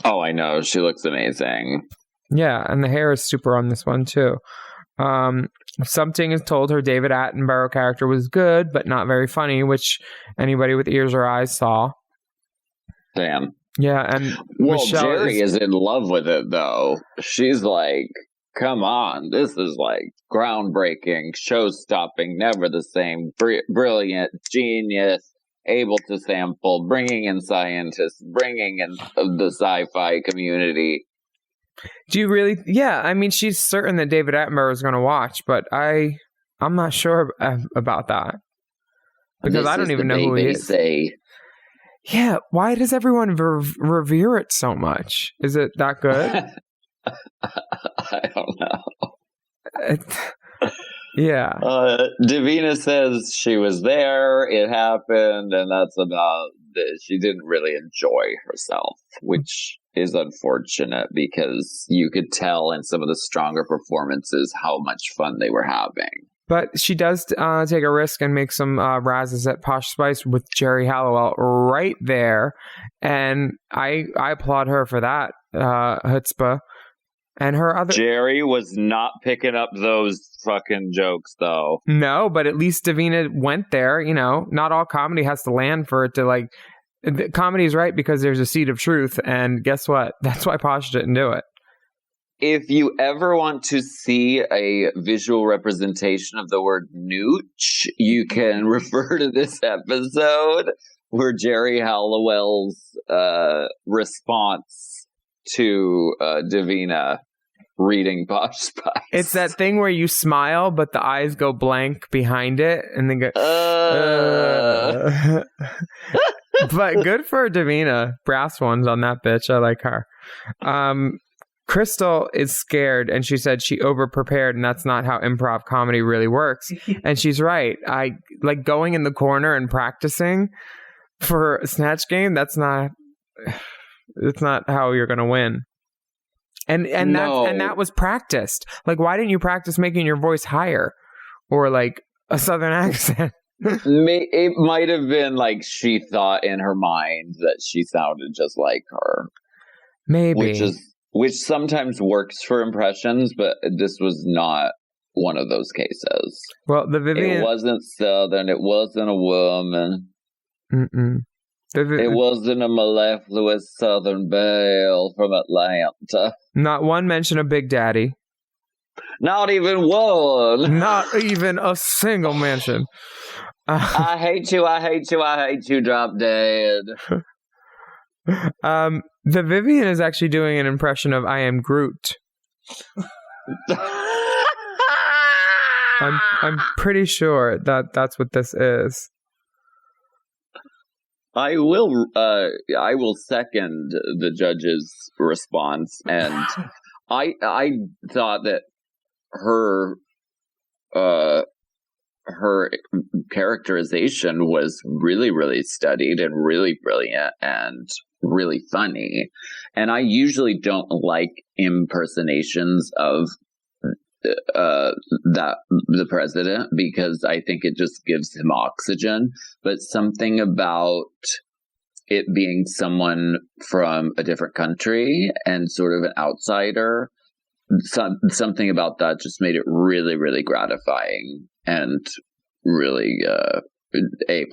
Oh, I know. She looks amazing. Yeah, and the hair is super on this one, too. Something is told her David Attenborough character was good, but not very funny, which anybody with ears or eyes saw. Damn. Yeah, and Michelle Jerry is in love with it, though. She's like, come on, this is like groundbreaking, show-stopping, never the same, brilliant, genius, able to sample, bringing in scientists, bringing in the sci-fi community. Do you really? Yeah, I mean, she's certain that David Attenborough is going to watch, but I'm not sure about that because This I don't is even the know who he they is. say. Yeah, why does everyone revere it so much? Is it that good? I don't know. Yeah. Davina says she was there, it happened, and that's about it. She didn't really enjoy herself, which is unfortunate because you could tell in some of the stronger performances how much fun they were having. But she does take a risk and make some razzes at Posh Spice with Jerry Halliwell right there. And I applaud her for that chutzpah. And her other... Jerry was not picking up those fucking jokes, though. No, but at least Davina went there. You know, not all comedy has to land for it to, like... Comedy is right because there's a seed of truth. And guess what? That's why Posh didn't do it. If you ever want to see a visual representation of the word nooch, you can refer to this episode where Jerry Halliwell's response to Davina reading Posh Spice. It's that thing where you smile, but the eyes go blank behind it, and then go... But good for Davina. Brass ones on that bitch. I like her. Crystal is scared, and she said she over-prepared, and that's not how improv comedy really works. And she's right. I like going in the corner and practicing for Snatch Game. That's not... It's not how you're going to win. And that was practiced. Like, why didn't you practice making your voice higher? Or, like, a southern accent? It might have been like she thought in her mind that she sounded just like her. Maybe. Which sometimes works for impressions, but this was not one of those cases. Well, the Vivian... It wasn't southern. It wasn't a woman. Mm-mm. It wasn't a mellifluous southern belle from Atlanta. Not one mention of Big Daddy. Not even one. Not even a single mention. I hate you, I hate you, I hate you, drop dead. The Vivian is actually doing an impression of I Am Groot. I'm pretty sure that that's what this is. I will second the judge's response, and I thought that her characterization was really, really studied and really brilliant and really funny. And I usually don't like impersonations of the president because I think it just gives him oxygen. But something about it being someone from a different country and sort of an outsider, something about that just made it really, really gratifying and really A+.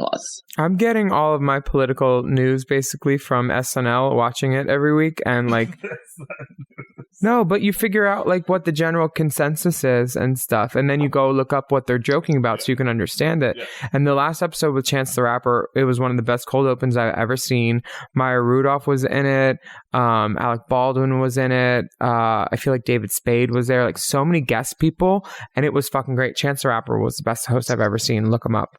I'm getting all of my political news basically from SNL, watching it every week, and like no, but you figure out like what the general consensus is and stuff, and then you go look up what they're joking about so you can understand it. Yeah. And the last episode with Chance the Rapper, it was one of the best cold opens I've ever seen. Maya Rudolph was in it. Alec Baldwin was in it. I feel like David Spade was there. Like so many guest people, and it was fucking great. Chance the Rapper was the best host I've ever seen. Look him up.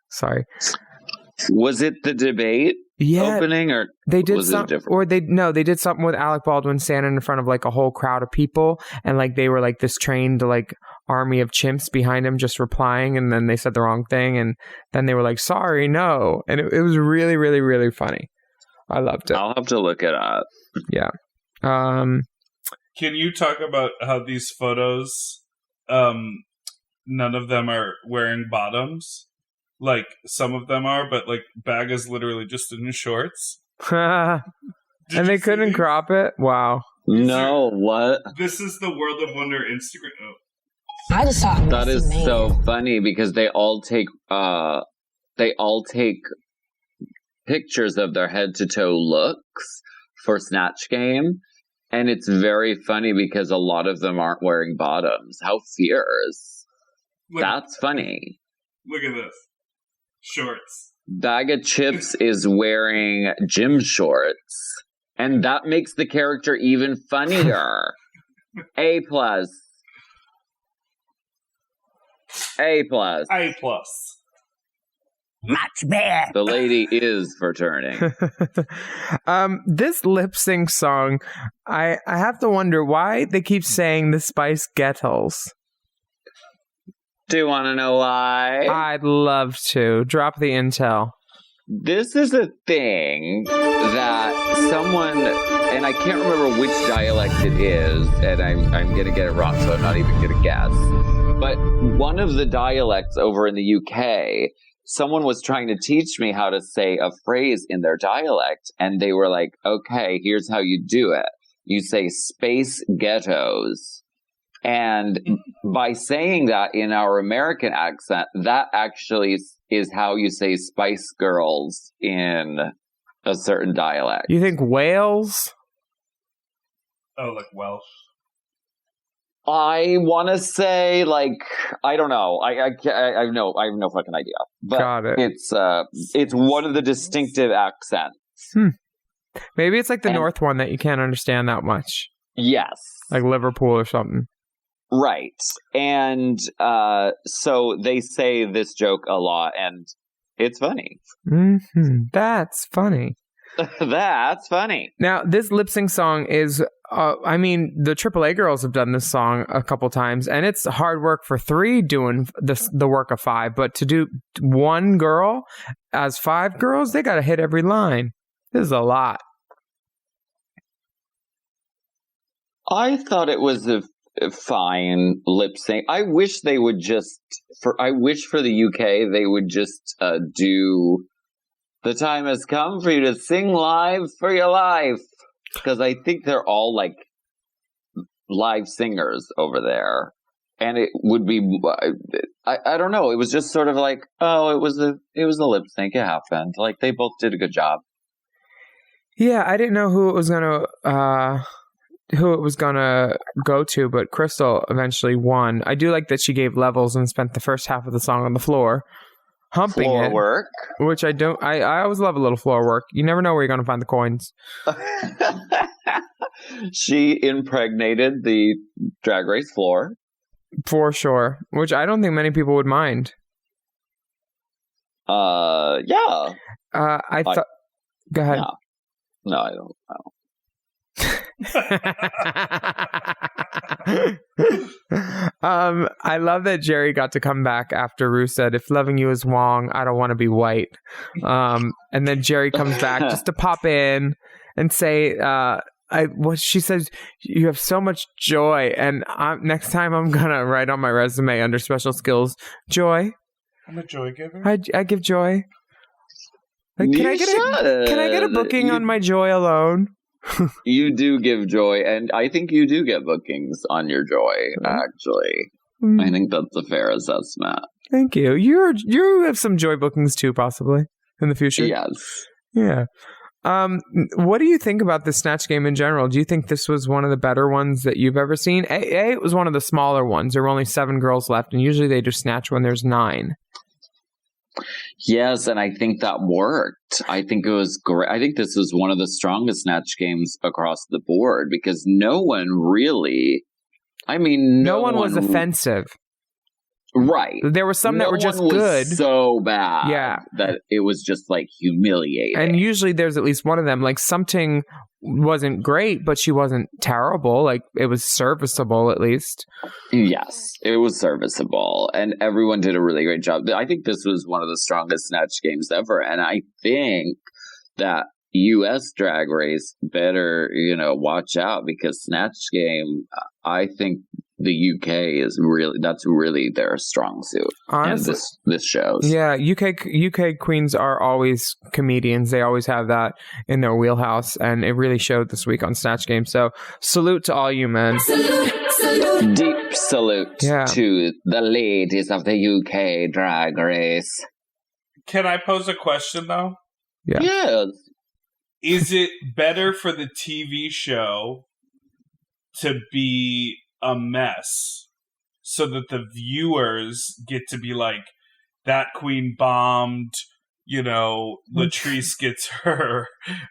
Sorry. Was it the debate opening, or they did was some, it different? or they did something with Alec Baldwin standing in front of like a whole crowd of people, and like they were like this trained like army of chimps behind him just replying, and then they said the wrong thing, and then they were like, sorry, no, and it was really, really, really funny. I loved it. I'll have to look it up. Yeah. Can you talk about how these photos, none of them are wearing bottoms? Like, some of them are, but, like, Bag is literally just in his shorts. And they couldn't crop it? Wow. No, what? This is the World of Wonder Instagram. Oh. I just thought that is so funny because they all take pictures of their head-to-toe looks for Snatch Game. And it's very funny because a lot of them aren't wearing bottoms. How fierce. That's funny. Look at this. Shorts. Bag of Chips is wearing gym shorts. And that makes the character even funnier. A+. A+. A+. Much better. The lady is for turning. This lip sync song, I have to wonder why they keep saying the Spice Girls. Do you want to know why? I'd love to. Drop the intel. This is a thing that someone, and I can't remember which dialect it is, and I'm going to get it wrong, so I'm not even going to guess. But one of the dialects over in the UK, someone was trying to teach me how to say a phrase in their dialect, and they were like, okay, here's how you do it. You say space ghettos. And by saying that in our American accent, that actually is how you say Spice Girls in a certain dialect. You think Wales? Oh, like Welsh. I want to say, like, I don't know. I have no fucking idea. But Got it. It's one of the distinctive accents. Maybe it's like the North one that you can't understand that much. Yes. Like Liverpool or something. Right. And so they say this joke a lot, and it's funny. Mm-hmm. That's funny. That's funny. Now, this lip sync song is, the AAA girls have done this song a couple times, and it's hard work for 3 doing the work of 5. But to do one girl as 5 girls, they got to hit every line. This is a lot. I thought it was a fine lip sync. I wish they would for the UK, they would just do "The time has come for you to sing live for your life," because I think they're all like live singers over there, and it would be I don't know. It was just sort of like, oh, it was a lip sync. It happened. Like they both did a good job. Yeah, I didn't know who it was gonna go to, but Crystal eventually won. I do like that she gave levels and spent the first half of the song on the floor humping Floor it, work, which I don't. I always love a little floor work. You never know where you're gonna find the coins. She impregnated the Drag Race floor For sure, which I don't think many people would mind. Yeah. I thought. Go ahead. No, I don't. I love that Jerry got to come back after Ru said, "If loving you is wrong, I don't want to be white." And then Jerry comes back just to pop in and say, what she says, "You have so much joy," and next time I'm gonna write on my resume under special skills, joy. I'm a joy giver. I give joy. Like, can I get a booking on my joy alone? You do give joy, and I think you do get bookings on your joy, actually. I think that's a fair assessment. Thank you. You have some joy bookings too, possibly, in the future. Yes. Yeah. What do you think about the Snatch Game in general? Do you think this was one of the better ones that you've ever seen? It was one of the smaller ones. There were only 7 girls left, and usually they do Snatch when there's 9. Yes, and I think that worked. I think it was great. I think this was one of the strongest Snatch Games across the board because no one really... no one was offensive. Right. There were some that were just good. So bad. Yeah. That it was just like humiliating. And usually there's at least one of them. Like something wasn't great, but she wasn't terrible. Like it was serviceable at least. Yes, it was serviceable. And everyone did a really great job. I think this was one of the strongest Snatch Games ever. And I think that US Drag Race better, watch out because Snatch Game, I think the UK that's really their strong suit. Honestly, and this shows. Yeah, UK queens are always comedians. They always have that in their wheelhouse, and it really showed this week on Snatch Game. So salute to all you men. Salute. Deep salute to the ladies of the UK Drag Race. Can I pose a question though? Yeah. Yes. Is it better for the TV show to be a mess so that the viewers get to be like, that queen bombed, you know, Latrice gets her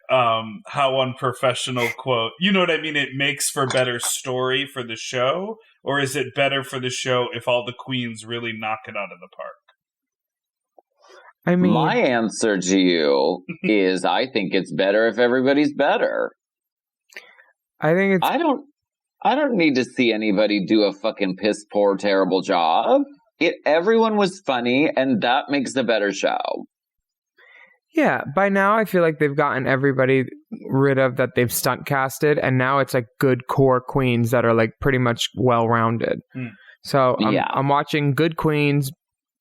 how unprofessional quote. You know what I mean? It makes for better story for the show, or is it better for the show if all the queens really knock it out of the park? I mean, my answer to you is I think it's better if everybody's better. I think it's... I don't need to see anybody do a fucking piss poor terrible job. Everyone was funny, and that makes a better show. Yeah, by now I feel like they've gotten everybody rid of that they've stunt casted, and now it's like good core queens that are like pretty much well-rounded. So I'm watching good queens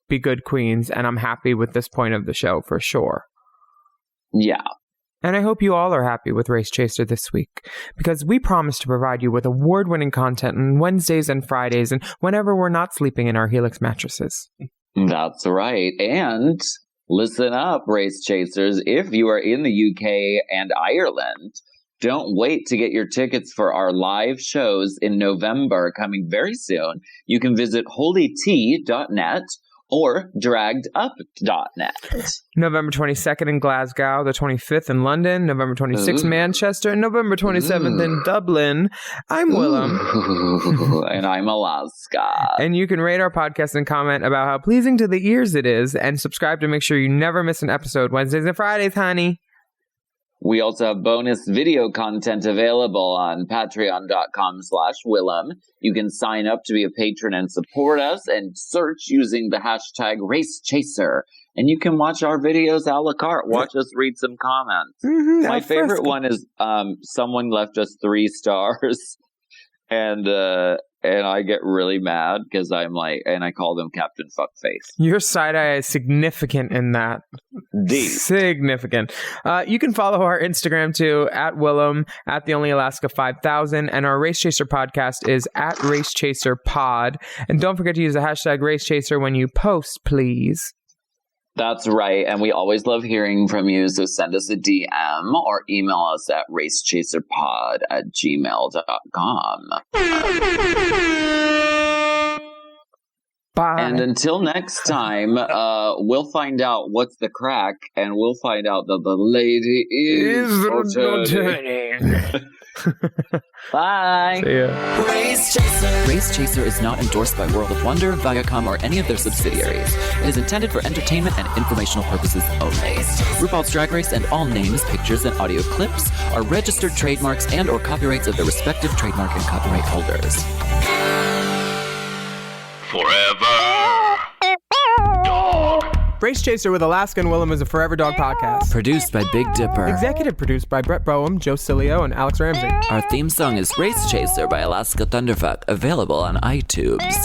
be good queens, and I'm happy with this point of the show for sure. Yeah. And I hope you all are happy with Race Chaser this week, because we promise to provide you with award-winning content on Wednesdays and Fridays and whenever we're not sleeping in our Helix mattresses. That's right. And listen up, Race Chasers. If you are in the UK and Ireland, don't wait to get your tickets for our live shows in November coming very soon. You can visit holytea.net or draggedup.net. November 22nd in Glasgow, the 25th in London, November 26th in Manchester, and November 27th in Dublin. I'm Willam. And I'm Alaska. And you can rate our podcast and comment about how pleasing to the ears it is, and subscribe to make sure you never miss an episode Wednesdays and Fridays, honey. We also have bonus video content available on patreon.com/Willam. You can sign up to be a patron and support us and search using the hashtag RaceChaser. And you can watch our videos a la carte. Watch us read some comments. My favorite one is someone left us 3 stars. And I get really mad because I'm like, and I call them Captain Fuckface. Your side eye is significant in that. Deep. Significant. You can follow our Instagram too, at Willam, at The Only Alaska 5000, and our Race Chaser podcast is at Race Chaser Pod. And don't forget to use the hashtag Race Chaser when you post, please. That's right. And we always love hearing from you. So send us a DM or email us at racechaserpod@gmail.com. Bye. And until next time, we'll find out what's the crack, and we'll find out that the lady is returning. Bye. See ya. Race Chaser is not endorsed by World of Wonder, Viacom, or any of their subsidiaries. It is intended for entertainment and informational purposes only. RuPaul's Drag Race and all names, pictures, and audio clips are registered trademarks and or copyrights of their respective trademark and copyright holders. Forever Dog. Race Chaser with Alaska and Willam is a Forever Dog podcast. Produced by Big Dipper. Executive produced by Brett Boehm, Joe Cilio, and Alex Ramsey. Our theme song is Race Chaser by Alaska Thunderfuck, available on iTunes.